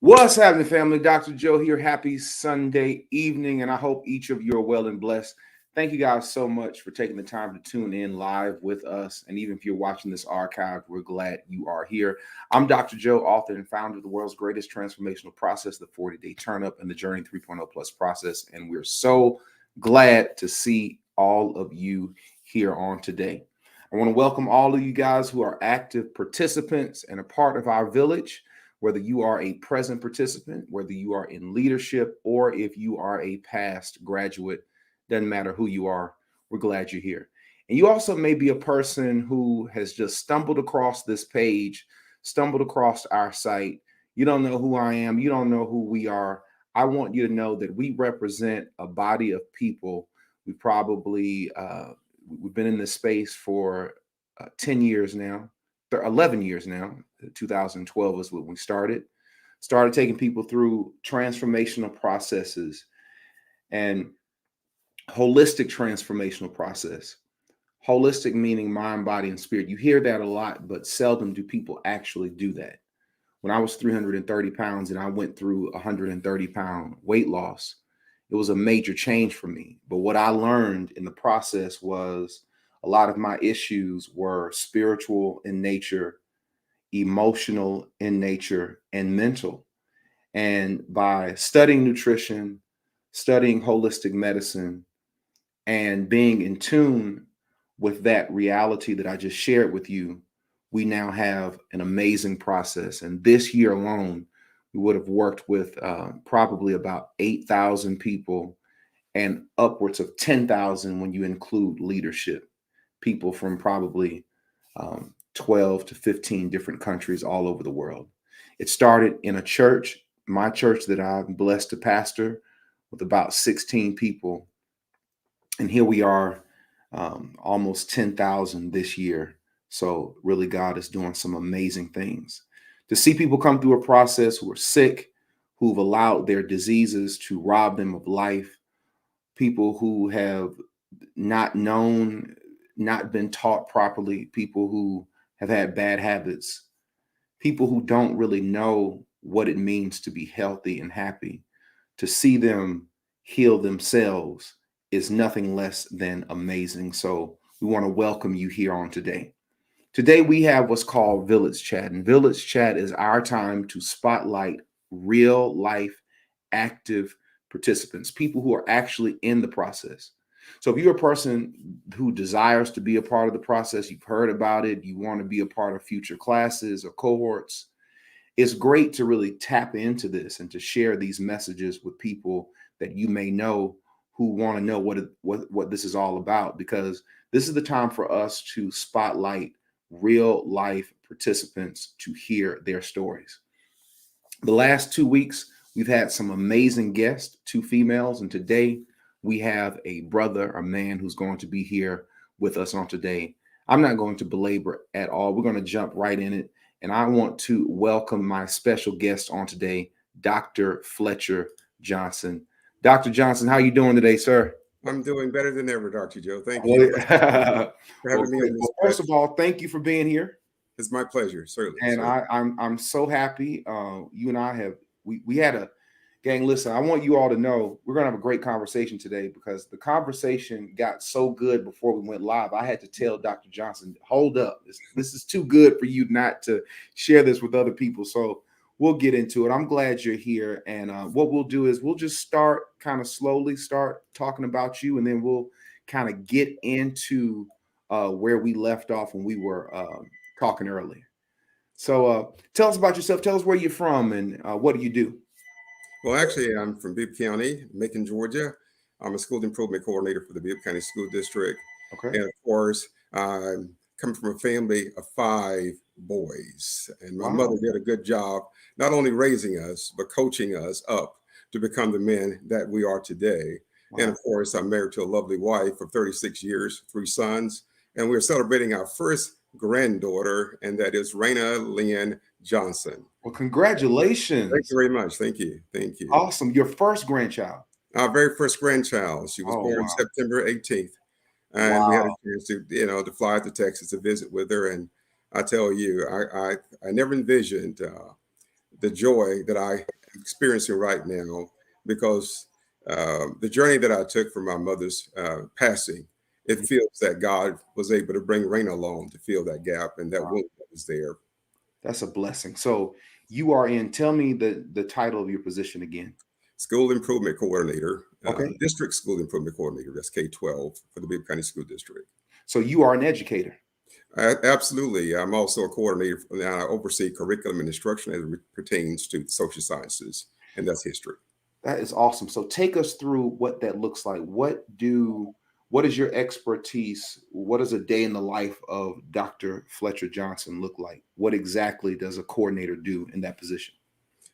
What's happening, family? Dr. Joe here. Happy Sunday evening, and I hope each of you are well and blessed. Thank you guys so much for taking the time to tune in live with us. And even if you're watching this archive, we're glad you are here. I'm Dr. Joe, author and founder of the world's greatest transformational process, the 40-day turn up and the Journey 3.0 plus process. And we're so glad to see all of you here on today. I want to welcome all of you guys who are active participants and a part of our village. Whether you are a present participant, whether you are in leadership, or if you are a past graduate, doesn't matter who you are, we're glad you're here. And you also may be a person who has just stumbled across this page, stumbled across our site. You don't know who I am. You don't know who we are. I want you to know that we represent a body of people. We've been in this space for 10 years now. 11 years now. 2012 is when we started taking people through transformational processes and holistic transformational process. Holistic meaning mind, body, and spirit. You hear that a lot, but seldom do people actually do that. When I was 330 pounds and I went through 130-pound weight loss, it was a major change for me. But what I learned in the process was a lot of my issues were spiritual in nature, emotional in nature, and mental. And by studying nutrition, studying holistic medicine, and being in tune with that reality that I just shared with you, we now have an amazing process. And this year alone, we would have worked with probably about 8,000 people and upwards of 10,000 when you include leadership, people from probably 12 to 15 different countries all over the world. It started in a church, my church that I'm blessed to pastor, with about 16 people. And here we are, almost 10,000 this year. So really, God is doing some amazing things. To see people come through a process who are sick, who've allowed their diseases to rob them of life, people who have not known, not been taught properly, people who have had bad habits, people who don't really know what it means to be healthy and happy, to see them heal themselves is nothing less than amazing. So we want to welcome you here on today. Today we have what's called Village Chat, and Village Chat is our time to spotlight real life active participants, people who are actually in the process. So if you're a person who desires to be a part of the process, you've heard about it, you want to be a part of future classes or cohorts, it's great to really tap into this and to share these messages with people that you may know who want to know what this is all about, because this is the time for us to spotlight real life participants to hear their stories. The last 2 weeks, we've had some amazing guests, two females, and today we have a brother, a man who's going to be here with us on today. I'm not going to belabor at all. We're going to jump right in it. And I want to welcome my special guest on today, Dr. Fletcher Johnson. Dr. Johnson, how are you doing today, sir? I'm doing better than ever, Dr. Joe. Thank you Well, for having me on this. first of all, thank you for being here. It's my pleasure, certainly. And I'm so happy. You and I have we had a gang. Listen, I want you all to know we're gonna have a great conversation today, because the conversation got so good before we went live. I had to tell Dr. Johnson, hold up, this is too good for you not to share this with other people. So we'll get into it. I'm glad you're here. And what we'll do is we'll just start kind of slowly, start talking about you, and then we'll kind of get into where we left off when we were talking earlier. So tell us about yourself. Tell us where you're from and what do you do? Well, actually, I'm from Bibb County, Macon, Georgia. I'm a school improvement coordinator for the Bibb County School District. Okay. And of course, I'm coming from a family of 5 boys. And my mother did a good job, not only raising us, but coaching us up to become the men that we are today. Wow. And of course, I'm married to a lovely wife of 36 years, 3 sons. And we're celebrating our first granddaughter, and that is Raina Lynn Johnson. Well, congratulations. Thank you very much. Thank you. Thank you. Awesome. Your first grandchild. Our very first grandchild. She was born September 18th. And we had a chance to fly to Texas to visit with her. And I tell you, I never envisioned the joy that I am experiencing right now, because the journey that I took from my mother's passing, it Mhm. feels that God was able to bring rain along to fill that gap and that Wow, wound that was there. that's a blessing. So you are in. Tell me the title of your position again. School Improvement Coordinator, Okay. District School Improvement Coordinator, that's K-12 for the Bibb County School District. So you are an educator. Absolutely. I'm also a coordinator. I oversee curriculum and instruction as it pertains to social sciences, and that's history. That is awesome. So take us through what that looks like. What is your expertise? What does a day in the life of Dr. Fletcher Johnson look like? What exactly does a coordinator do in that position?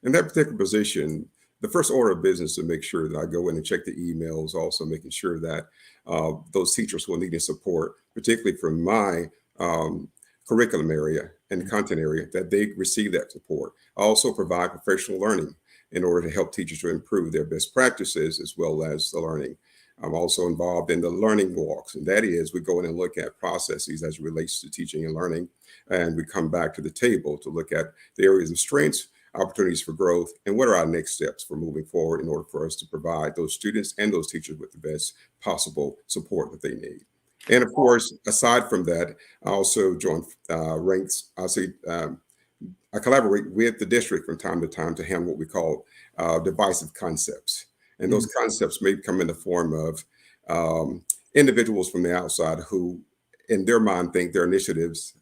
In that particular position, the first order of business to make sure that I go in and check the emails, also making sure that those teachers who are needing support, particularly from my um, curriculum area and content area, that they receive that support. I also provide professional learning in order to help teachers to improve their best practices as well as the learning. I'm also involved in the learning walks, and that is we go in and look at processes as it relates to teaching and learning, and we come back to the table to look at the areas of strengths, opportunities for growth, and what are our next steps for moving forward in order for us to provide those students and those teachers with the best possible support that they need. And of course, aside from that, I also join ranks. I collaborate with the district from time to time to handle what we call divisive concepts. And those Mhm. concepts may come in the form of individuals from the outside who, in their mind, think their initiatives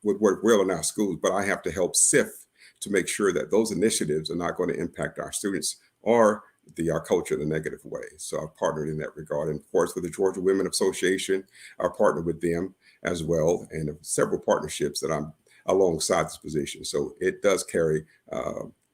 would work well in our schools, but I have to help sift to make sure that those initiatives are not going to impact our students or our culture in a negative way. So I've partnered in that regard. And of course, with the Georgia Women Association, I partnered with them as well, and several partnerships that I'm alongside this position. So it does carry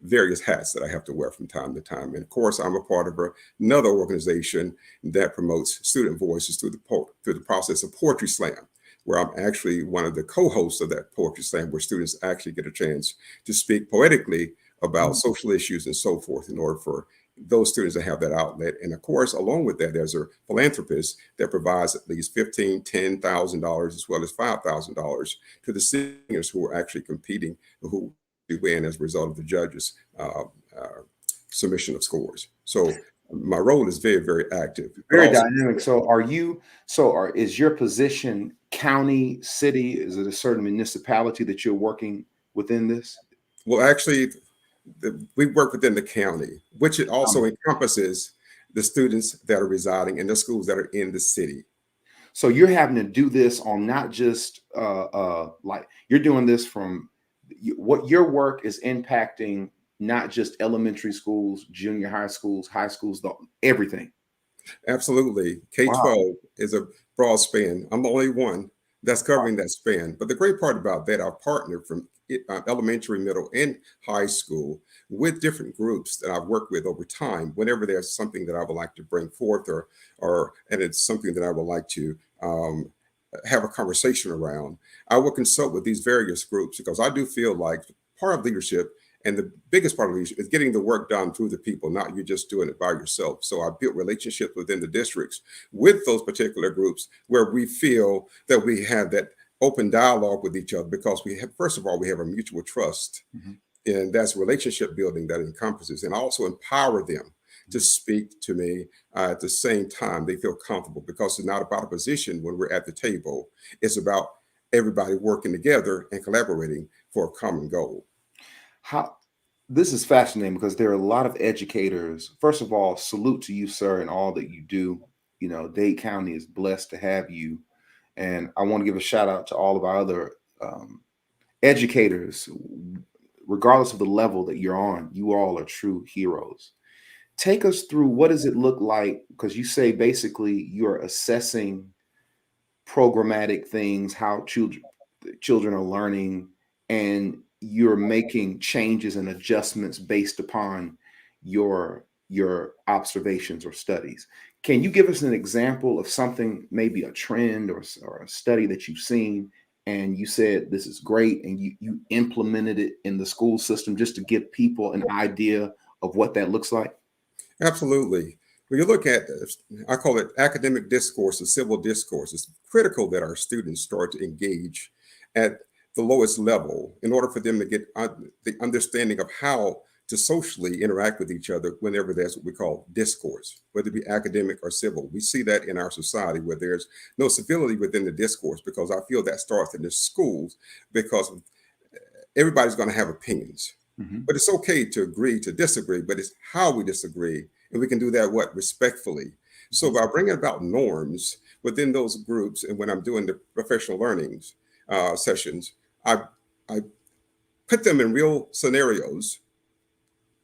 various hats that I have to wear from time to time. And of course, I'm a part of another organization that promotes student voices through the process of Poetry Slam, where I'm actually one of the co-hosts of that Poetry Slam, where students actually get a chance to speak poetically about social issues and so forth in order for those students to have that outlet. And of course, along with that, there's a philanthropist that provides at least $10,000 as well as $5,000 to the singers who are actually competing, who win as a result of the judges' uh, submission of scores. So my role is very, very active, but Very also, dynamic. Is your position county, city? Is it a certain municipality that you're working within this? well, actually, we work within the county, which it also encompasses the students that are residing in the schools that are in the city. So you're having to do this on not just like you're doing this from what your work is impacting not just elementary schools, junior high schools, everything. Absolutely. Wow. K-12 is a broad span. I'm the only one that's covering that span. But the great part about that, I've partnered from elementary, middle, and high school with different groups that I've worked with over time. Whenever there's something that I would like to bring forth, and it's something that I would like to have a conversation around, I will consult with these various groups because I do feel like part of leadership and the biggest part of leadership is getting the work done through the people, not you just doing it by yourself. So I built relationships within the districts with those particular groups where we feel that we have that open dialogue with each other because we have, first of all, we have a mutual trust, Mhm. and that's relationship building that encompasses, and also empower them to speak to me at the same time they feel comfortable, because it's not about a position when we're at the table. It's about everybody working together and collaborating for a common goal. How this is fascinating because there are a lot of educators. First of all, salute to you, sir, and all that you do. You know, Dade County is blessed to have you. And I want to give a shout out to all of our other educators, regardless of the level that you're on. You all are true heroes. Take us through what does it look like? Because you say basically you're assessing programmatic things, how children are learning, and you're making changes and adjustments based upon your observations or studies. Can you give us an example of something, maybe a trend or a study that you've seen and you said this is great and you implemented it in the school system just to give people an idea of what that looks like? Absolutely. When you look at, I call it academic discourse or civil discourse, it's critical that our students start to engage at the lowest level in order for them to get the understanding of how to socially interact with each other whenever there's what we call discourse, whether it be academic or civil. We see that in our society where there's no civility within the discourse, because I feel that starts in the schools, because everybody's going to have opinions. Mhm. But it's okay to agree to disagree, but it's how we disagree. And we can do that, what, respectfully. So Mhm. by bringing about norms within those groups, and when I'm doing the professional learnings sessions, I, I put them in real scenarios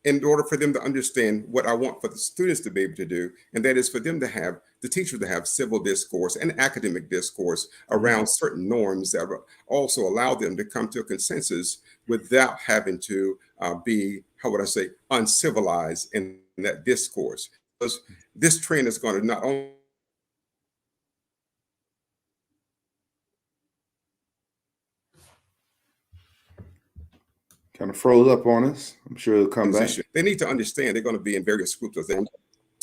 in order for them to understand what I want for the students to be able to do. And that is for them to have, the teacher to have civil discourse and academic discourse Mhm. around certain norms that also allow them to come to a consensus without having to be, how would I say, uncivilized in that discourse. Because this trend is going to not only Kind of froze up on us. I'm sure it'll come back. transition, they need to understand they're going to be in various groups of things.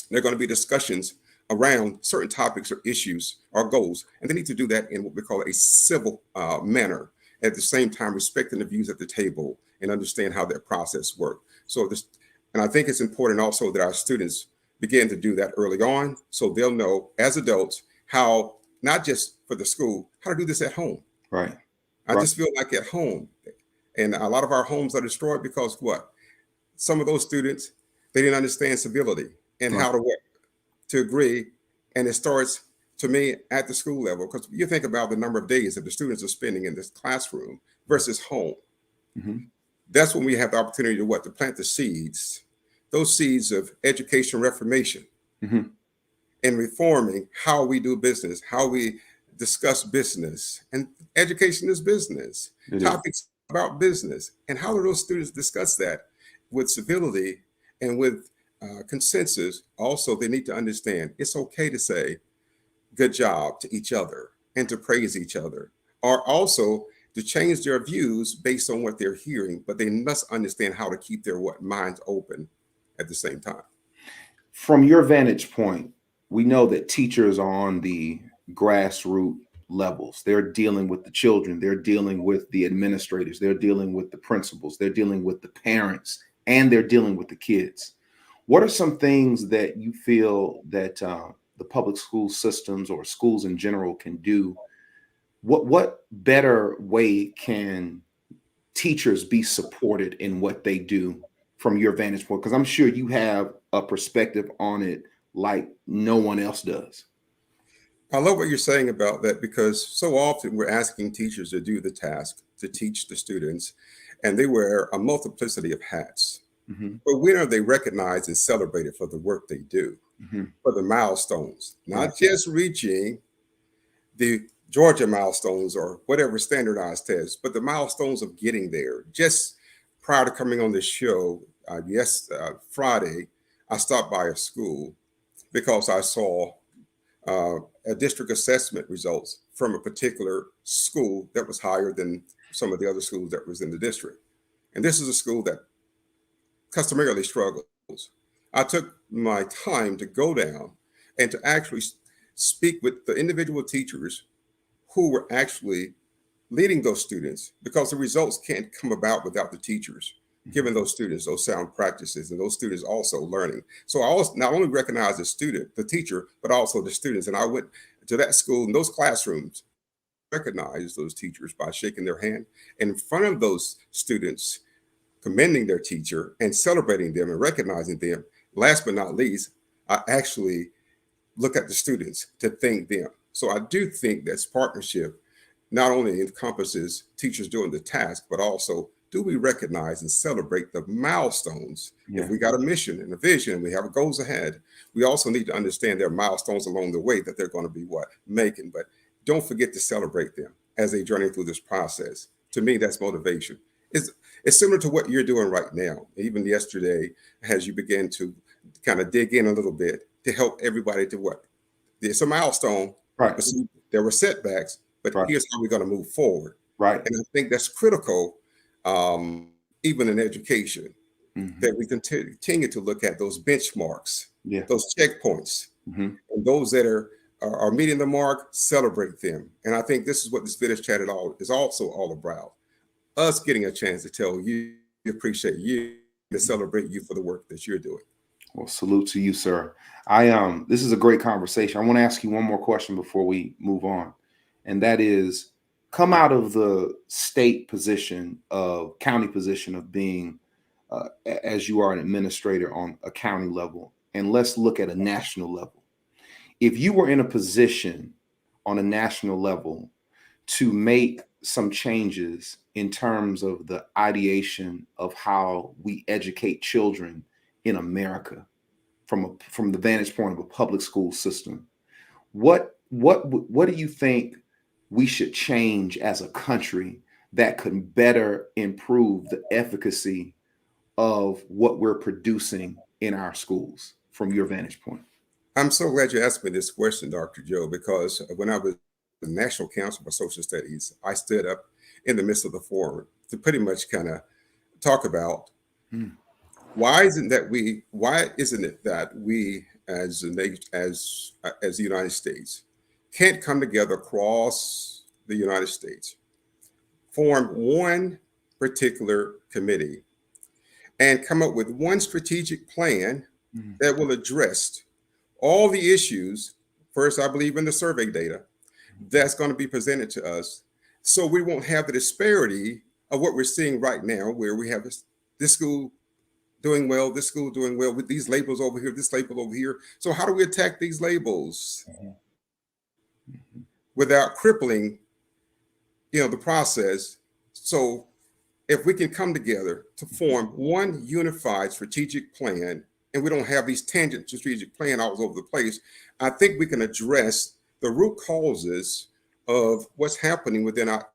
There are going to be discussions around certain topics or issues or goals, and they need to do that in what we call a civil manner. At the same time, respecting the views at the table and understand how that process works. So this, and I think it's important also that our students begin to do that early on, so they'll know as adults how, not just for the school, how to do this at home. Right. I Right. just feel like at home, and a lot of our homes are destroyed because what? Some of those students, they didn't understand civility and Right. how to work to agree. And it starts, to me, at the school level, because you think about the number of days that the students are spending in this classroom versus home. Mhm. That's when we have the opportunity to what? To plant the seeds, those seeds of education reformation Mhm. and reforming how we do business, how we discuss business. And education is business, It is. topics about business. And how do those students discuss that with civility and with consensus? Also, they need to understand it's okay to say good job to each other and to praise each other, or also to change their views based on what they're hearing, but they must understand how to keep their what minds open at the same time. From your vantage point, we know that teachers are on the grassroots levels. They're dealing with the children, they're dealing with the administrators, they're dealing with the principals, they're dealing with the parents, and they're dealing with the kids. What are some things that you feel that the public school systems or schools in general can do? What better way can teachers be supported in what they do from your vantage point? Because I'm sure you have a perspective on it like no one else does. I love what you're saying about that, because so often we're asking teachers to do the task to teach the students, and they wear a multiplicity of hats. Hmm. But when are they recognized and celebrated for the work they do, Hmm. for the milestones, Right. not just reaching the Georgia milestones or whatever standardized test, but the milestones of getting there? Just prior to coming on this show, Friday, I stopped by a school because I saw uh, a district assessment results from a particular school that was higher than some of the other schools that was in the district. And this is a school that customarily struggles. I took my time to go down and to actually speak with the individual teachers who were actually leading those students, because the results can't come about without the teachers Hmm. giving those students those sound practices, and those students also learning. So I also not only recognize the student, the teacher, but also the students. And I went to that school in those classrooms, recognize those teachers by shaking their hand in front of those students, commending their teacher and celebrating them and recognizing them. Last but not least, I actually look at the students to thank them. So I do think that's partnership not only encompasses teachers doing the task, but also do we recognize and celebrate the milestones? If Yeah. we got a mission and a vision, we have goals ahead, we also need to understand there are milestones along the way that they're going to be what? Making. But don't forget to celebrate them as they journey through this process. To me, that's motivation. It's, it's similar to what you're doing right now. Even yesterday, as you begin to kind of dig in a little bit to help everybody to what? It's a milestone, Right. but see, there were setbacks, but Right. here's how we're going to move forward. Right. And I think that's critical, even in education, Hmm. that we continue to look at those benchmarks, Yeah. those checkpoints, Hmm. and those that are meeting the mark, celebrate them. And I think this is what this village chat at all is also all about. us getting a chance to tell you we appreciate you, to celebrate you for the work that you're doing. Well, salute to you, sir. This is a great conversation. I want to ask you one more question before we move on, and that is, come out of the state position of county position of being, as you are an administrator on a county level, and let's look at a national level. If you were in a position on a national level to make some changes in terms of the ideation of how we educate children in America from the vantage point of a public school system, what do you think we should change as a country that could better improve the efficacy of what we're producing in our schools from your vantage point? I'm so glad you asked me this question, Dr. Joe, because when I was the National Council for Social Studies, I stood up in the midst of the forum to pretty much kind of talk about why isn't it that we as the United States can't come together across the United States, form one particular committee, and come up with one strategic plan that will address all the issues. First, I believe in the survey data that's going to be presented to us, so we won't have the disparity of what we're seeing right now, where we have this school doing well, this school doing well, with these labels over here, this label over here. So how do we attack these labels without crippling, the process? So if we can come together to form one unified strategic plan, and we don't have these tangent strategic plan all over the place, I think we can address the root causes of what's happening within our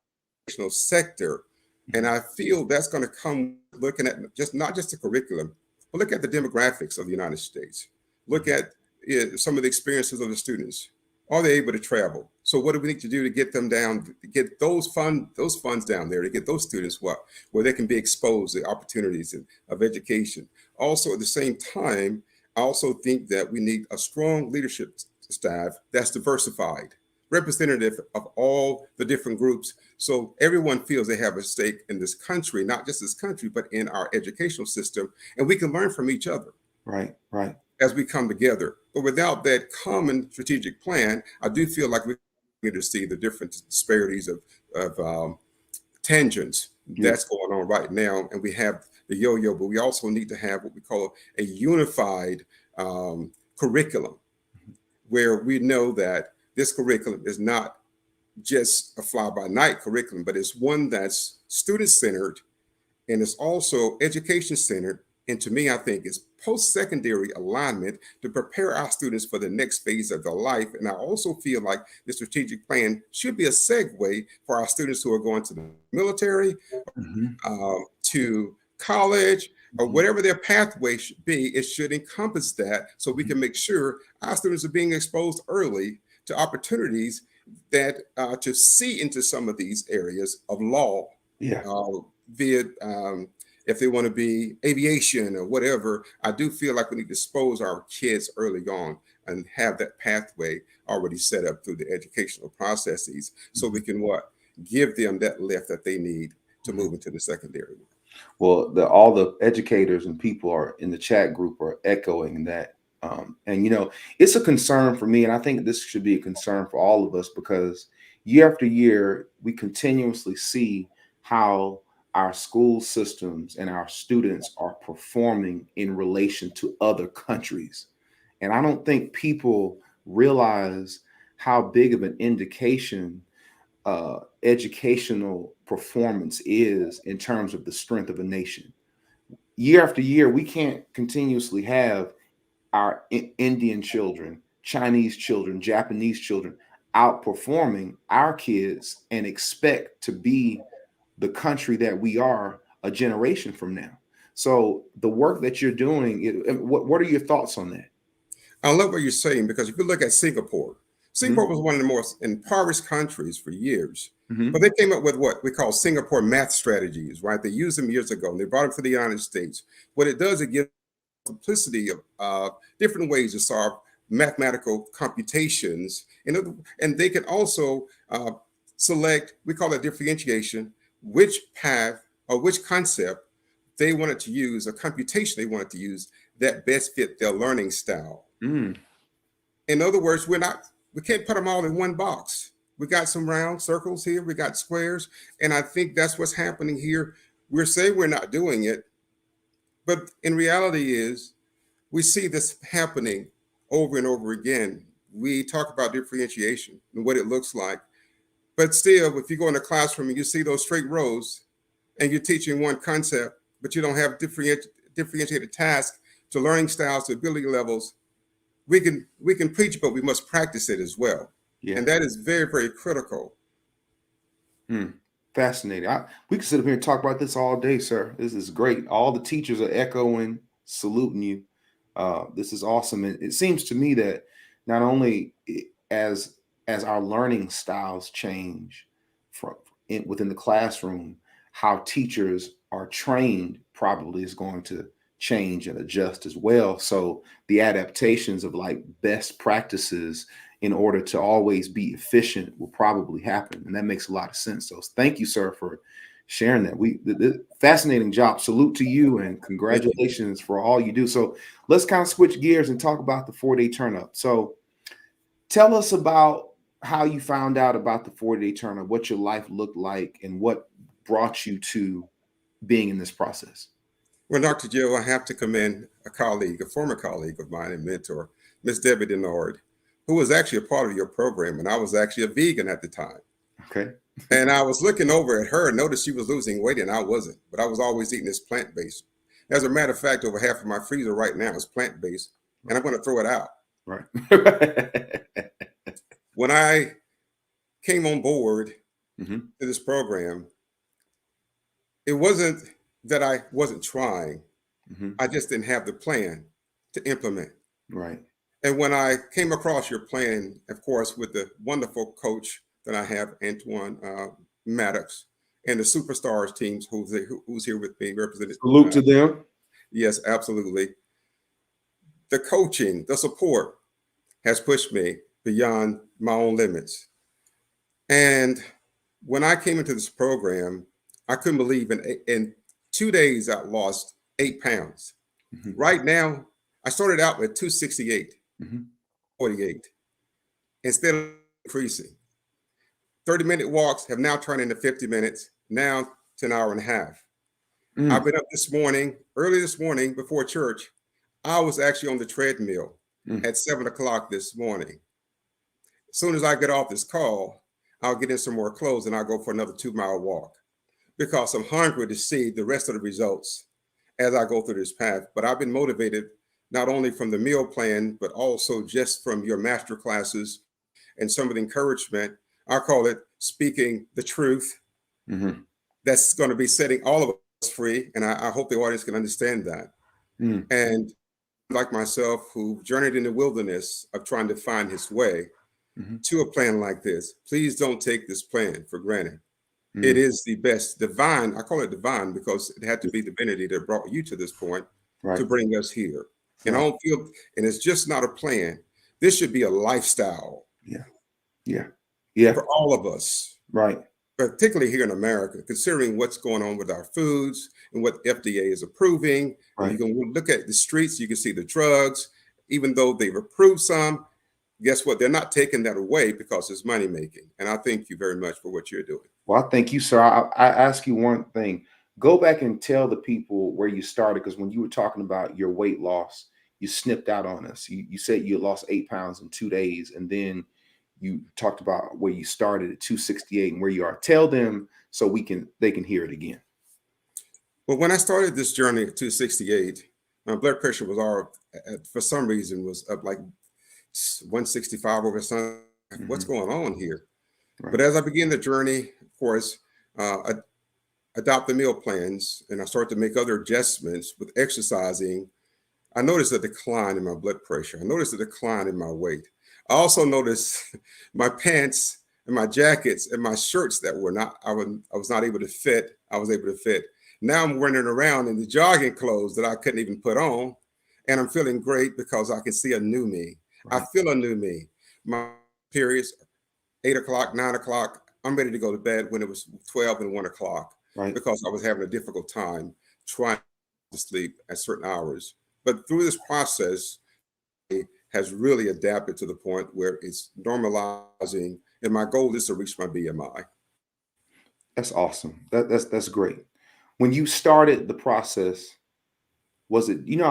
educational sector. And I feel that's going to come looking at not just the curriculum, but look at the demographics of the United States. Look at some of the experiences of the students. Are they able to travel? So what do we need to do to get them down, to get those funds down there, to get those students where they can be exposed to opportunities of education. Also, at the same time, I also think that we need a strong leadership staff that's diversified, representative of all the different groups, so everyone feels they have a stake in this country, not just this country, but in our educational system, and we can learn from each other. Right. As we come together. But without that common strategic plan, I do feel like we're going to see the different disparities of tangents that's going on right now. And we have the yo-yo, but we also need to have what we call a unified curriculum, where we know that this curriculum is not just a fly-by-night curriculum, but it's one that's student-centered, and it's also education-centered. And to me, I think it's post-secondary alignment to prepare our students for the next phase of their life. And I also feel like the strategic plan should be a segue for our students who are going to the military, to college, or whatever their pathway should be. It should encompass that, so we can make sure our students are being exposed early to opportunities that to see into some of these areas of law, via if they want to be aviation or whatever. I do feel like we need to expose our kids early on and have that pathway already set up through the educational processes, so we can give them that lift that they need to move into the secondary. Well, all the educators and people are in the chat group are echoing that. And it's a concern for me, and I think this should be a concern for all of us, because year after year, we continuously see how our school systems and our students are performing in relation to other countries. And I don't think people realize how big of an indication educational performance is in terms of the strength of a nation. Year after year, we can't continuously have our Indian children, Chinese children, Japanese children outperforming our kids and expect to be the country that we are a generation from now. So the work that you're doing, what are your thoughts on that? I love what you're saying, because if you look at Singapore was one of the most impoverished countries for years, but they came up with what we call Singapore math strategies, right? They used them years ago, and they brought them to the United States. What it does, it gives simplicity of different ways to solve mathematical computations, and they can also select, we call it differentiation, which path or which concept they wanted to use, or computation they wanted to use that best fit their learning style. Mm. In other words, we can't put them all in one box. We got some round circles here, we got squares, and I think that's what's happening here. We're saying we're not doing it, but in reality is we see this happening over and over again. We talk about differentiation and what it looks like, but still, if you go in a classroom and you see those straight rows and you're teaching one concept, but you don't have differentiated tasks to learning styles to ability levels, we can preach, but we must practice it as well. Yeah. And that is very, very critical. Fascinating. We could sit up here and talk about this all day, sir. This is great. All the teachers are echoing, saluting you. This is awesome. And it seems to me that not only as our learning styles change within the classroom, how teachers are trained probably is going to change and adjust as well. So the adaptations of like best practices in order to always be efficient will probably happen. And that makes a lot of sense. So thank you, sir, for sharing that. Fascinating job. Salute to you and congratulations for all you do. So let's kind of switch gears and talk about the 4-day turn up. So tell us about how you found out about the 4-day turn up, what your life looked like, and what brought you to being in this process. Well, Dr. Joe, I have to commend a former colleague of mine and mentor, Miss Debbie Denard, who was actually a part of your program. And I was actually a vegan at the time. Okay. And I was looking over at her and noticed she was losing weight and I wasn't, but I was always eating this plant-based. As a matter of fact, over half of my freezer right now is plant-based, and I'm going to throw it out. Right. When I came on board to this program, it wasn't that I wasn't trying. I just didn't have the plan to implement. Right. And when I came across your plan, of course, with the wonderful coach that I have, Antoine Maddox, and the Superstars teams who's here with me represented. Salute to them. Yes, absolutely. The coaching, the support has pushed me beyond my own limits. And when I came into this program, I couldn't believe in 2 days I lost 8 pounds. Right now, I started out with 268, 48, instead of increasing. 30-minute walks have now turned into 50 minutes, now to an hour and a half. I've been up early this morning before church. I was actually on the treadmill at 7 o'clock this morning. As soon as I get off this call, I'll get in some more clothes and I'll go for another 2-mile walk because I'm hungry to see the rest of the results as I go through this path. But I've been motivated not only from the meal plan, but also just from your master classes and some of the encouragement. I call it speaking the truth. That's going to be setting all of us free. And I hope the audience can understand that. And like myself, who journeyed in the wilderness of trying to find his way to a plan like this, please don't take this plan for granted. It is the best divine. I call it divine because it had to be divinity that brought you to this point to bring us here. And I don't feel, and it's just not a plan. This should be a lifestyle. For all of us. Right. Particularly here in America, considering what's going on with our foods and what FDA is approving. You can look at the streets, you can see the drugs, even though they've approved some, guess what? They're not taking that away because it's money making. And I thank you very much for what you're doing. Well, I thank you, sir. I ask you one thing. Go back and tell the people where you started, because when you were talking about your weight loss, you snipped out on us. You said you lost 8 pounds in 2 days, and then you talked about where you started at 268 and where you are. Tell them so they can hear it again. Well, when I started this journey at 268, my blood pressure was for some reason was up like 165 over something. What's going on here? But as I began the journey, of course, adopt the meal plans, and I started to make other adjustments with exercising, I noticed a decline in my blood pressure. I noticed a decline in my weight. I also noticed my pants and my jackets and my shirts that I was not able to fit. I was able to fit. Now I'm running around in the jogging clothes that I couldn't even put on. And I'm feeling great because I can see a new me. I feel a new me. My periods, 8 o'clock, 9 o'clock, I'm ready to go to bed when it was 12 and 1 o'clock Right. because I was having a difficult time trying to sleep at certain hours. But through this process, it has really adapted to the point where it's normalizing, and my goal is to reach my BMI. That's awesome. That's great. When you started the process, was it, a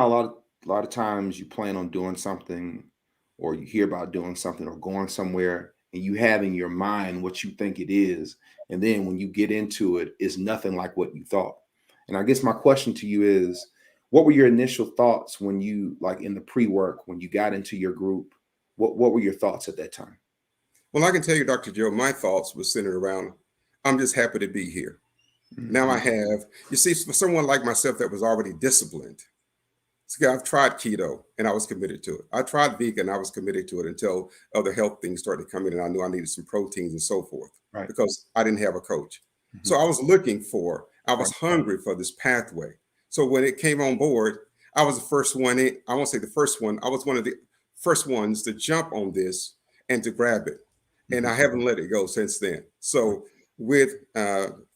lot of times you plan on doing something, or you hear about doing something or going somewhere, and you have in your mind what you think it is, and then when you get into it, it's nothing like what you thought. And I guess my question to you is, what were your initial thoughts when you, like, in the pre-work, when you got into your group? What were your thoughts at that time? Well, I can tell you, Dr. Joe, my thoughts were centered around, I'm just happy to be here. Now I Mhm. have, you see, for someone like myself that was already disciplined, see, I've tried keto and I was committed to it. I tried vegan, I was committed to it until other health things started coming and I knew I needed some proteins and so forth Right. because I didn't have a coach. Mhm. So I was Right. hungry for this pathway. So when it came on board, I was the first one in, I won't say the first one, I was one of the first ones to jump on this and to grab it. And Mhm. I haven't let it go since then. So with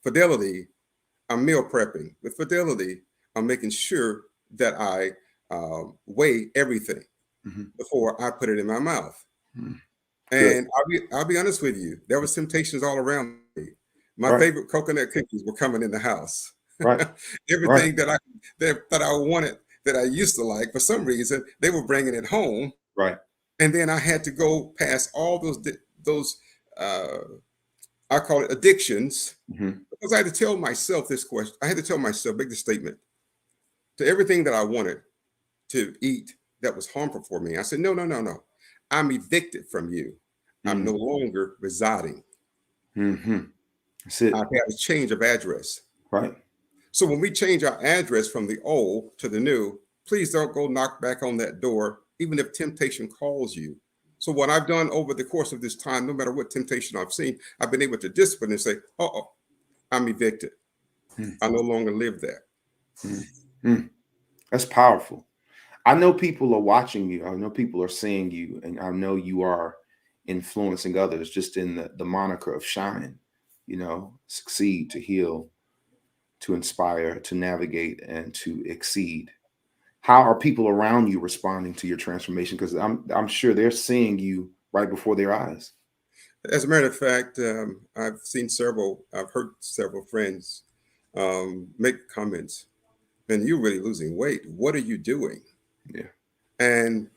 Fidelity, I'm meal prepping. With Fidelity, I'm making sure that I weigh everything Mhm. before I put it in my mouth. Mhm. Good. And I'll be honest with you, there was temptations all around me. My Right. favorite coconut cookies were coming in the house. Right. Right. Everything that I wanted, that I used to like, for some reason, they were bringing it home, Right. and then I had to go past all those uh, I call it addictions, Mhm. because I had to tell myself this question. I had to tell myself, make the statement to everything that I wanted to eat that was harmful for me. I said, no, no, no, no. I'm evicted from you. I'm no Mhm. longer residing. Mhm. That's I've it. had a change of address. Right. So when we change our address from the old to the new, please don't go knock back on that door, even if temptation calls you. So what I've done over the course of this time, no matter what temptation I've seen, I've been able to discipline and say, oh, I'm evicted. Mm. I no longer live there. Mm. Mm. That's powerful. I know people are watching you. I know people are seeing you, and I know you are influencing others just in the moniker of shine, succeed, to heal, to inspire, to navigate, and to exceed. How are people around you responding to your transformation? Because I'm sure they're seeing you right before their eyes. As a matter of fact, I've heard several friends make comments, and you're really losing weight. What are you doing? Yeah. And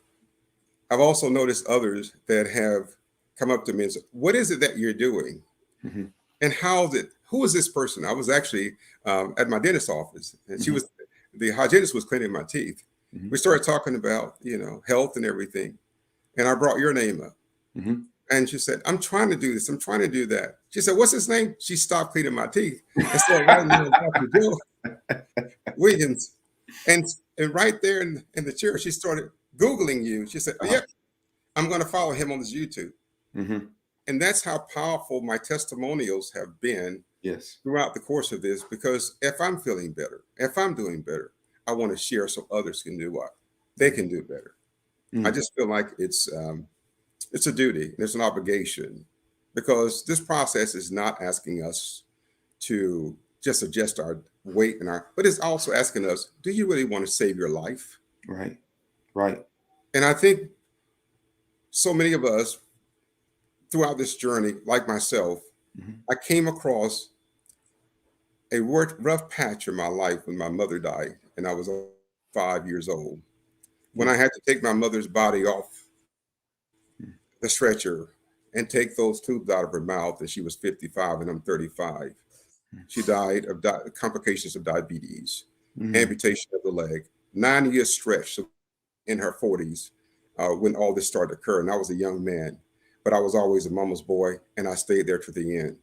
I've also noticed others that have come up to me and said, what is it that you're doing? Hmm. And who is this person? I was actually at my dentist's office, and Hmm. the hygienist was cleaning my teeth. Hmm. We started talking about, health and everything. And I brought your name up. Hmm. And she said, I'm trying to do this. I'm trying to do that. She said, what's his name? She stopped cleaning my teeth and started writing down Dr. Joe Williams. And and right there in the chair, she started Googling you. She said, Uh-huh. yep, I'm going to follow him on his YouTube. Hmm. And that's how powerful my testimonials have been Yes. throughout the course of this. Because if I'm feeling better, if I'm doing better, I want to share so others can do what they can do better. I Mm. just feel like it's a duty, it's an obligation, because this process is not asking us to just adjust our weight but it's also asking us, do you really want to save your life? Right. Right. And I think so many of us throughout this journey, like myself, Hmm. I came across a rough patch in my life when my mother died, and I was 5 years old. When Yeah. I had to take my mother's body off the stretcher and take those tubes out of her mouth, and she was 55 and I'm 35. She died of complications of diabetes, Mm-hmm. amputation of the leg, 9 year stretch, so in her 40s when all this started to occur. And I was a young man, but I was always a mama's boy, and I stayed there to the end.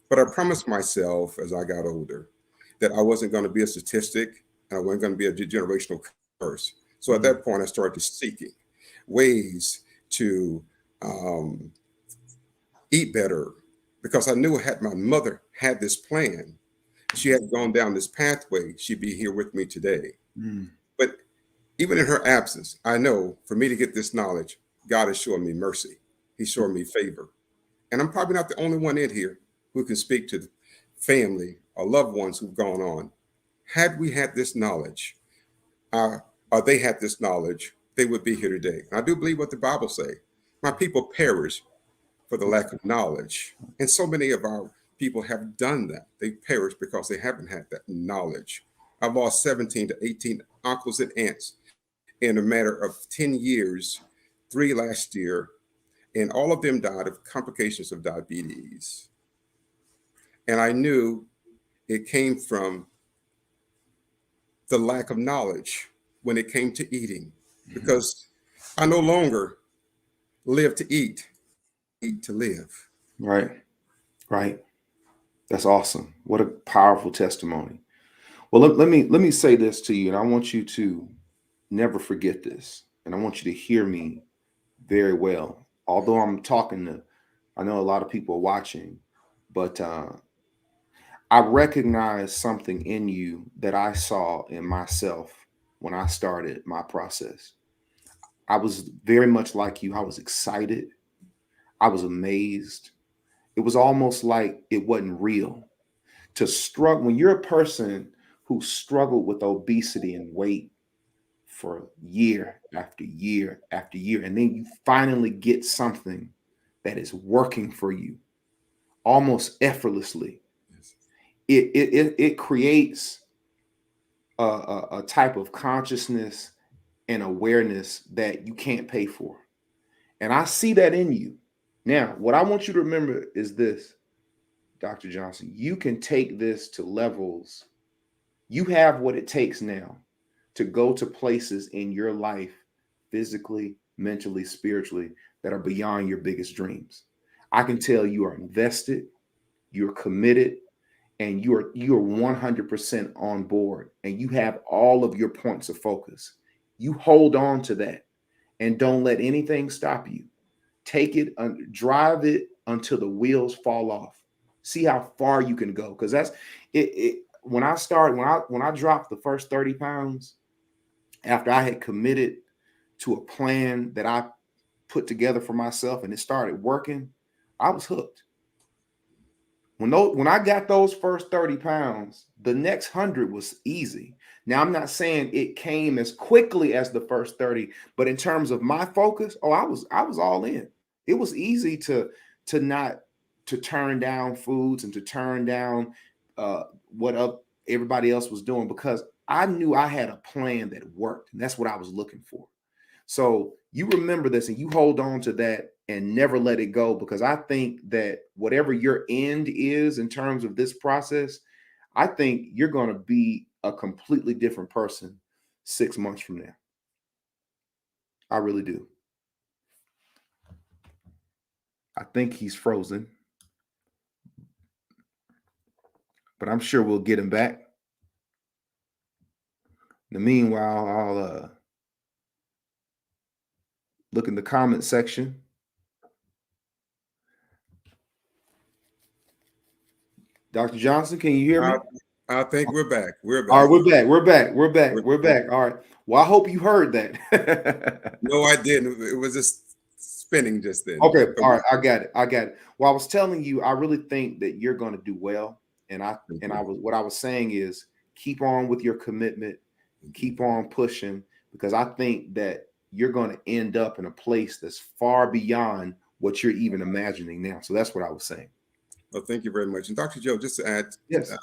But I promised myself as I got older that I wasn't going to be a statistic and I wasn't going to be a generational curse. So at Mm-hmm. that point, I started seeking ways to um, eat better, because I knew had my mother had this plan, she had gone down this pathway, she'd be here with me today. Mm. But even in her absence, I know for me to get this knowledge, God is showing me mercy. He's showing me favor. And I'm probably not the only one in here. who can speak to family or loved ones who've gone on. Had we had this knowledge, or they had this knowledge, they would be here today. And I do believe what the Bible say. My people perish for the lack of knowledge. And so many of our people have done that. They perish because they haven't had that knowledge. I've lost 17 to 18 uncles and aunts in a matter of 10 years, 3 last year, and all of them died of complications of diabetes. And I knew it came from the lack of knowledge when it came to eating, because I no longer live to eat to live. Right. Right. That's awesome. What a powerful testimony. Well, let me say this to you, and I want you to never forget this, and I want you to hear me very well. Although I'm talking to, I know a lot of people are watching, but I recognize something in you that I saw in myself when I started my process. I was very much like you. I was excited. I was amazed. It was almost like it wasn't real to struggle when you're a person who struggled with obesity and weight for year after year after year, and then you finally get something that is working for you almost effortlessly. Yes. It creates a type of consciousness and awareness that you can't pay for, and I see that in you. Now, what I want you to remember is this, Dr. Johnson. You can take this to levels. You have what it takes now to go to places in your life, physically, mentally, spiritually, that are beyond your biggest dreams. I can tell you are invested, you're committed, and you're 100% on board, and you have all of your points of focus. You hold on to that and don't let anything stop you. Take it, drive it until the wheels fall off. See how far you can go, because that's it. When I started, when I dropped the first 30 pounds after I had committed to a plan that I put together for myself and it started working, I was hooked. When I got those first 30 pounds, the next 100 was easy. Now, I'm not saying it came as quickly as the first 30, but in terms of my focus, oh, I was all in. It was easy to not to turn down foods and to turn down what everybody else was doing, because I knew I had a plan that worked, and that's what I was looking for. So you remember this and you hold on to that and never let it go, because I think that whatever your end is in terms of this process, I think you're going to be a completely different person 6 months from now. I really do. I think he's frozen, but I'm sure we'll get him back. In the meanwhile, I'll look in the comment section. Dr. Johnson, can you hear me? I think we're back. We're All right, back. we're back. We're back. We're back. We're We're back. back. All right. Well, I hope you heard that. No, I didn't. It was just spinning just then. Okay. All right. I got it. I got it. Well, I was telling you, I really think that you're going to do well. And I was what I was saying is keep on with your commitment, keep on pushing, because I think that you're going to end up in a place that's far beyond what you're even imagining now. So that's what I was saying. Well, thank you very much. And Dr. Joe, just to add Yes.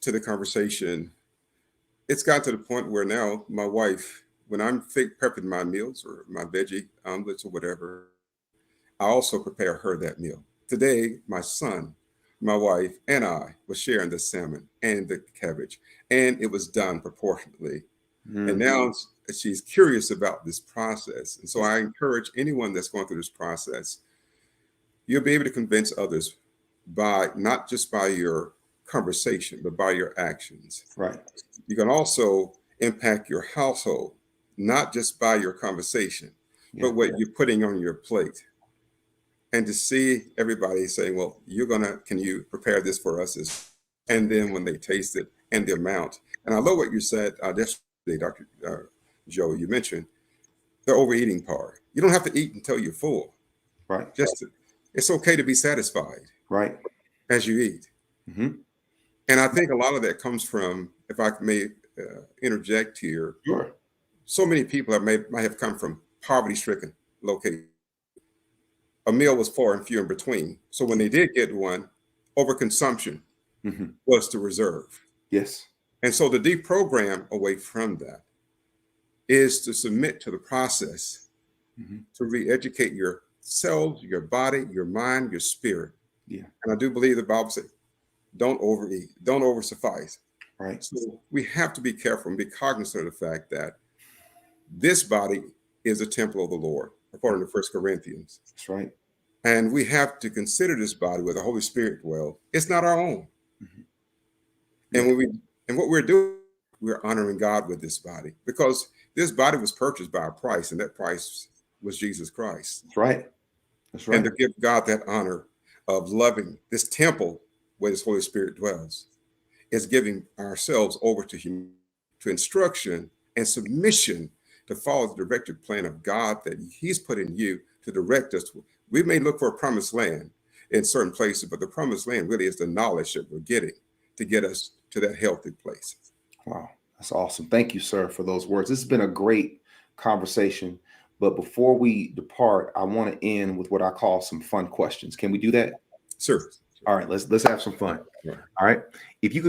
to the conversation, it's got to the point where now my wife, when I'm prepping my meals or my veggie omelets or whatever, I also prepare her that meal. Today, my son, my wife, and I was sharing the salmon and the cabbage, and it was done proportionately. And now she's curious about this process. And so I encourage anyone that's going through this process, you'll be able to convince others by not just by your conversation, but by your actions. Right. You can also impact your household, not just by your conversation, but what you're putting on your plate. And to see everybody saying, well, can you prepare this for us? And then when they taste it and the amount. And I love what you said yesterday, Dr. Joe, you mentioned the overeating part. You don't have to eat until you're full. Right. It's okay to be satisfied. Right. as you eat. Hmm. And I think a lot of that comes from, if I may interject here, Sure. so many people might have come from poverty-stricken locations. A meal was far and few in between. So when they did get one, overconsumption Hmm. was the reserve. Yes. And so the deprogram away from that is to submit to the process Hmm. to re-educate your cells, your body, your mind, your spirit. Yeah. And I do believe the Bible says, don't overeat, don't oversuffice. Right. So we have to be careful and be cognizant of the fact that this body is a temple of the Lord, according to 1 Corinthians. That's right. And we have to consider this body where the Holy Spirit dwells. It's not our own. Hmm. And Yeah. what we're doing, we're honoring God with this body because this body was purchased by a price, and that price was Jesus Christ. That's right. That's And right. to give God that honor of loving this temple where his Holy Spirit dwells is giving ourselves over to him, to instruction and submission to follow the directed plan of God that he's put in you to direct us. We may look for a promised land in certain places, but the promised land really is the knowledge that we're getting to get us to that healthy place. Wow. That's awesome. Thank you, sir, for those words. This has been a great conversation. But before we depart, I want to end with what I call some fun questions. Can we do that? Sir. All right, let's have some fun. Right. All right. If you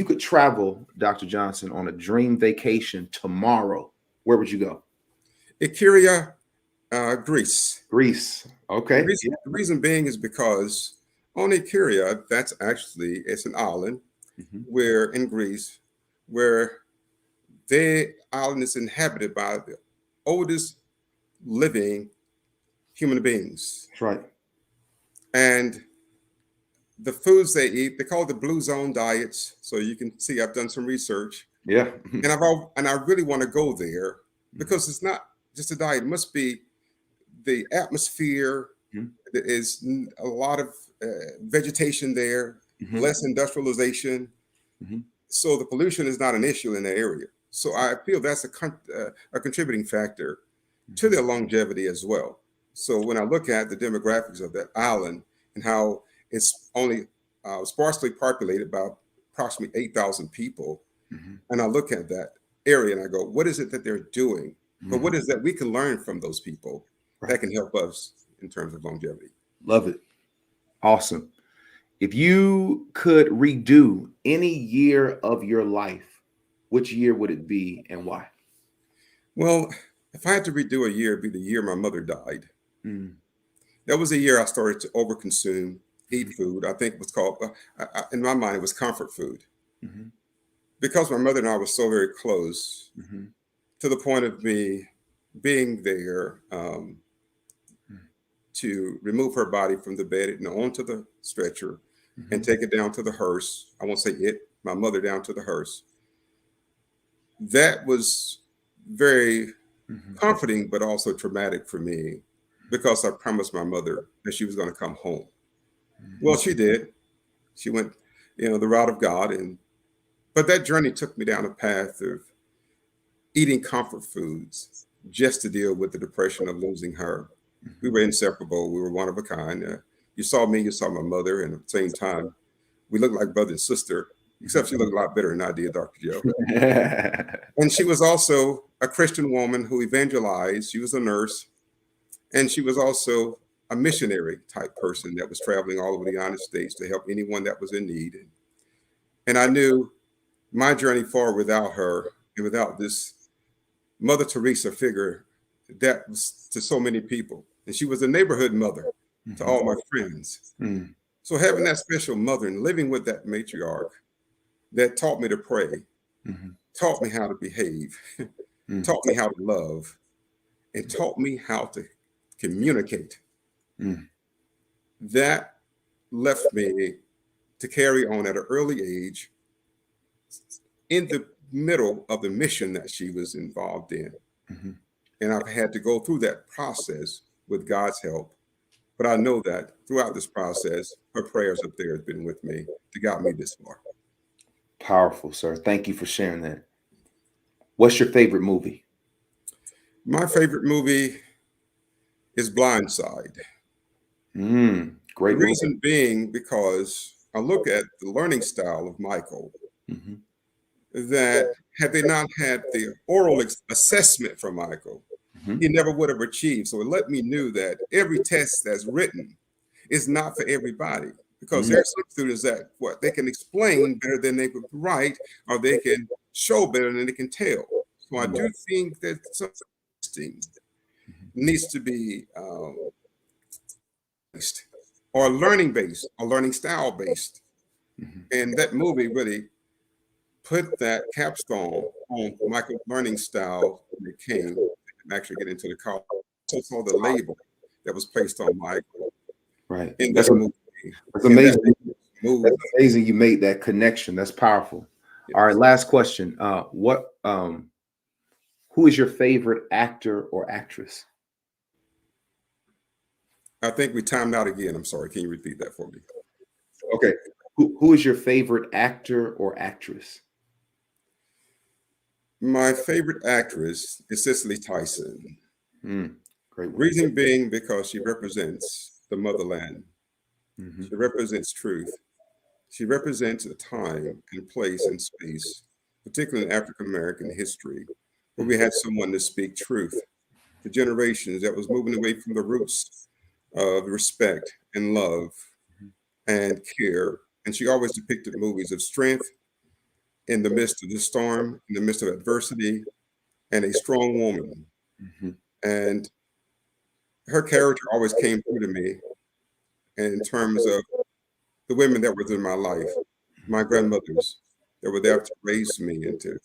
could travel, Dr. Johnson, on a dream vacation tomorrow, where would you go? Icaria, Greece. Greece. The Okay. reason, Yeah. the reason being is because on Icaria, it's an island Hmm. where in Greece, where the island is inhabited by the oldest living human beings. That's right. And the foods they eat, they call it the blue zone diets. So you can see I've done some research. Yeah. And I really want to go there because it's not just a diet. It must be the atmosphere. Mhm. There is a lot of vegetation there, Mhm. less industrialization. Mhm. So the pollution is not an issue in the area. So I feel that's a contributing factor to Mhm. their longevity as well. So when I look at the demographics of that island and how it's only sparsely populated by approximately 8,000 people, Mhm. and I look at that area and I go, what is it that they're doing? But Mhm. what is that we can learn from those people Right. that can help us in terms of longevity? Love it. Awesome. If you could redo any year of your life, which year would it be and why? Well, if I had to redo a year, it'd be the year my mother died. Mm. That was the year I started to overconsume, eat Mhm. food. I think it was called, in my mind, it was comfort food. Mhm. Because my mother and I were so very close Mhm. to the point of me being there Mhm. to remove her body from the bed and onto the stretcher and Mhm. take it down to the hearse. I won't say it, my mother down to the hearse. That was very Mhm. comforting, but also traumatic for me because I promised my mother that she was going to come home. Well, Mhm. she did. She went, the route of God, and but that journey took me down a path of eating comfort foods just to deal with the depression of losing her. We Mhm. were inseparable. We were one of a kind. You saw me, you saw my mother, and at the same time, we looked like brother and sister, except she looked a lot better than I did, Dr. Joe. Mhm. And she was also a Christian woman who evangelized. She was a nurse, and she was also a missionary type person that was traveling all over the United States to help anyone that was in need. And I knew my journey forward without her and without this Mother Teresa figure that was to so many people. And she was a neighborhood mother to Mhm. all my friends. Mm. So having that special mother and living with that matriarch that taught me to pray, Mhm. taught me how to behave, Mm. taught me how to love, and taught me how to communicate. Mm. That left me to carry on at an early age in the middle of the mission that she was involved in. Mhm. And I've had to go through that process with God's help. But I know that throughout this process, her prayers up there has been with me to guide me this far. Powerful, sir. Thank you for sharing that. What's your favorite movie? My favorite movie is Blindside. Mm. The Great movie. reason being because I look at the learning style of Michael, Mm-hmm. that had they not had the oral assessment from Michael, Mm-hmm. he never would have achieved. So it let me know that every test that's written is not for everybody, because Mm-hmm. there are some students that what they can explain better than they could write, or they can show better than they can tell. So I do think that some testing needs to be based, or learning based, or learning style based. Mm-hmm. And that movie really put that capstone on Michael's learning style when it came to actually get into the college. So saw the label that was placed on Michael Right. in That's that movie, that's and that amazing. That's moved. amazing. You made that connection. That's powerful. All right. Yes. Last question. Who is your favorite actor or actress? I think we timed out again. I'm sorry. Can you repeat that for me? Okay. Who is your favorite actor or actress? My favorite actress is Cicely Tyson. Mm, great one. Reason being because she represents the motherland. Hmm. She represents truth. She represents a time and place and space, particularly in African American history, where we had someone to speak truth to generations, that was moving away from the roots of respect and love and care. And she always depicted movies of strength in the midst of the storm, in the midst of adversity, and a strong woman. Hmm. And her character always came through to me in terms of the women that were in my life, my grandmothers that were there to raise me and to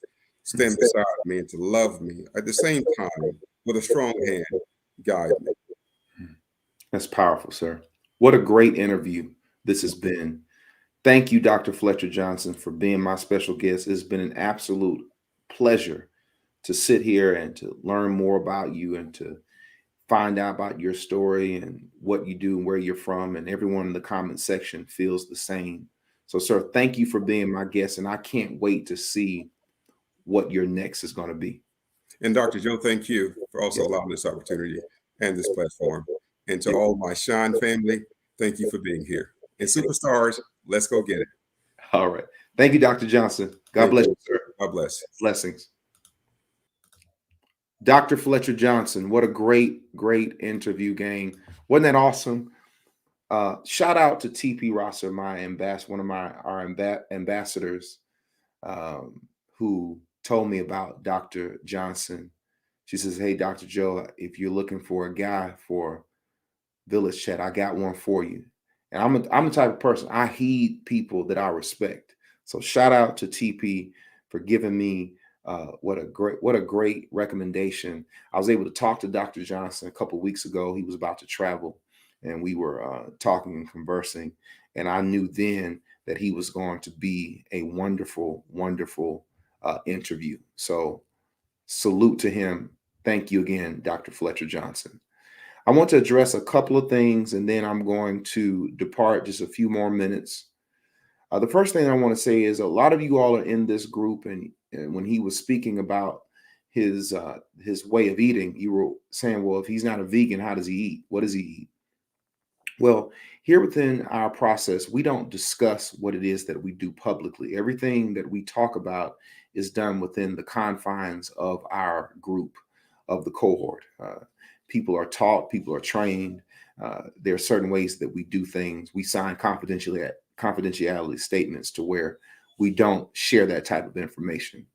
stand beside me and to love me at the same time with a strong hand guide me. That's powerful, sir. What a great interview this has been. Thank you, Dr. Fletcher Johnson, for being my special guest. It's been an absolute pleasure to sit here and to learn more about you and to find out about your story and what you do and where you're from. And everyone in the comment section feels the same. So, sir, thank you for being my guest. And I can't wait to see what your next is going to be. And Dr. Joe, thank you for also Yes. allowing this opportunity and this platform. And to Yes. all my Shine family, thank you for being here. And superstars, let's go get it. All right. Thank you, Dr. Johnson. God Thank bless you. you, sir. God bless. Blessings. Dr. Fletcher Johnson, what a great interview, gang. Wasn't that awesome? Shout out to TP Rosser, my one of our ambassadors, who told me about Dr. Johnson. She says, "Hey, Dr. Joe, if you're looking for a guy for Village Chat, I got one for you." And I'm the type of person, I heed people that I respect. So shout out to TP for giving me what a great recommendation. I was able to talk to Dr. Johnson a couple weeks ago. He was about to travel, and we were talking and conversing. And I knew then that he was going to be a wonderful interview. So salute to him. Thank you again, Dr. Fletcher Johnson. I want to address a couple of things, and then I'm going to depart just a few more minutes. The first thing I want to say is a lot of you all are in this group, and when he was speaking about his way of eating, you were saying, "Well, if he's not a vegan, how does he eat? What does he eat?" Well, here within our process, we don't discuss what it is that we do publicly. Everything that we talk about is done within the confines of our group, of the cohort. People are taught, people are trained. There are certain ways that we do things. We sign confidentiality statements to where we don't share that type of information.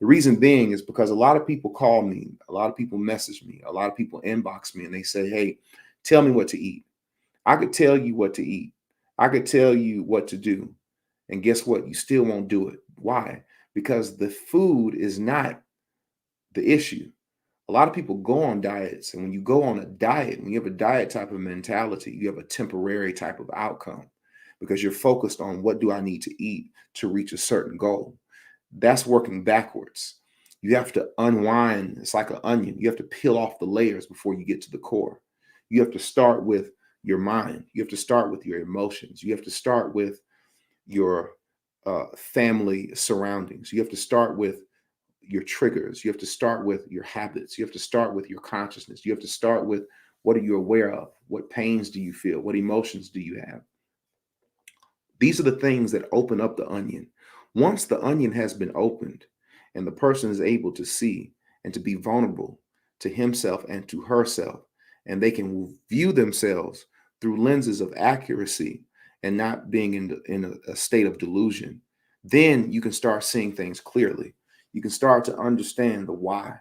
The reason being is because a lot of people call me, a lot of people message me, a lot of people inbox me, and they say, "Hey, tell me what to eat." I could tell you what to eat. I could tell you what to do. And guess what? You still won't do it. Why? Because the food is not the issue. A lot of people go on diets. And when you go on a diet, when you have a diet type of mentality, you have a temporary type of outcome because you're focused on what do I need to eat to reach a certain goal. That's working backwards. You have to unwind. It's like an onion. You have to peel off the layers before you get to the core. You have to start with your mind. You have to start with your emotions. You have to start with your family surroundings. You have to start with your triggers. You have to start with your habits. You have to start with your consciousness. You have to start with What are you aware of? What pains do you feel? What emotions do you have? These are the things that open up the onion. Once the onion has been opened and the person is able to see and to be vulnerable to himself and to herself, and they can view themselves through lenses of accuracy and not being in a state of delusion, then you can start seeing things clearly. You can start to understand the why.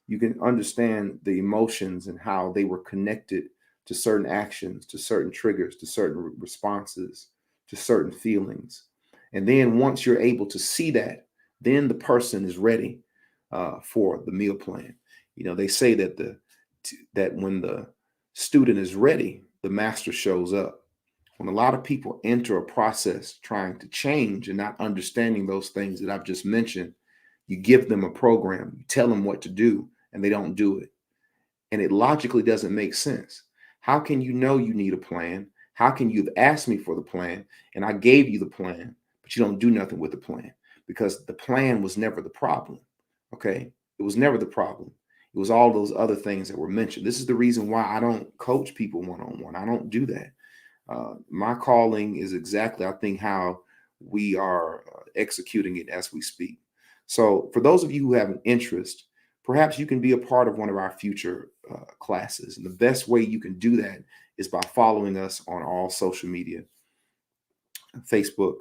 You can understand the emotions and how they were connected to certain actions, to certain triggers, to certain responses, to certain feelings. And then once you're able to see that, then the person is ready for the meal plan. You know, they say that that when the student is ready, the master shows up. When a lot of people enter a process trying to change and not understanding those things that I've just mentioned, you give them a program, you tell them what to do, and they don't do it. And it logically doesn't make sense. How can you know you need a plan? How can you have asked me for the plan and I gave you the plan, but you don't do nothing with the plan? Because the plan was never the problem. Okay. It was never the problem. It was all those other things that were mentioned. This is the reason why I don't coach people one on one. I don't do that. My calling is exactly, I think, how we are executing it as we speak. So, for those of you who have an interest, perhaps you can be a part of one of our future classes. And the best way you can do that is by following us on all social media: Facebook,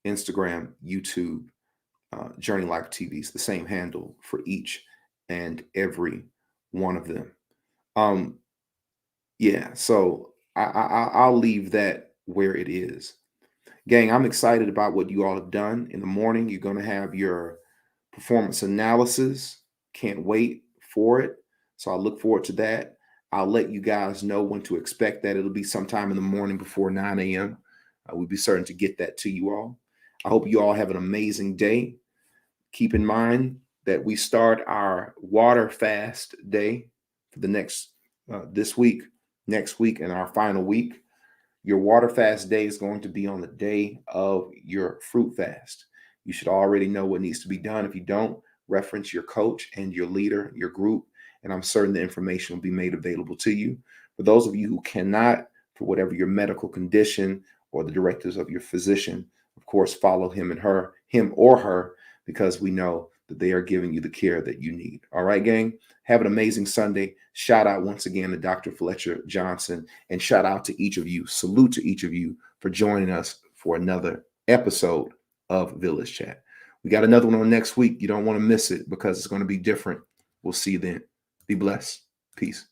Instagram, YouTube, Journey Life TV. It's the same handle for each and every one of them. Um, yeah, so I'll leave that where it is. Gang, I'm excited about what you all have done. In the morning, you're going to have your performance analysis. Can't wait for it. So I look forward to that. I'll let you guys know when to expect that. It'll be sometime in the morning before 9 a.m. We'll be certain to get that to you all. I hope you all have an amazing day. Keep in mind that we start our water fast day for the next this week, next week, and our final week. Your water fast day is going to be on the day of your fruit fast. You should already know what needs to be done. If you don't, reference your coach and your leader, your group, and I'm certain the information will be made available to you. For those of you who cannot, for whatever your medical condition or the directives of your physician, of course, follow him or her, because we know that they are giving you the care that you need. All right, gang, have an amazing Sunday. Shout out once again to Dr. Fletcher Johnson, and shout out to each of you. Salute to each of you for joining us for another episode of Village Chat. We got another one on next week. You don't want to miss it because it's going to be different. We'll see you then. Be blessed. Peace.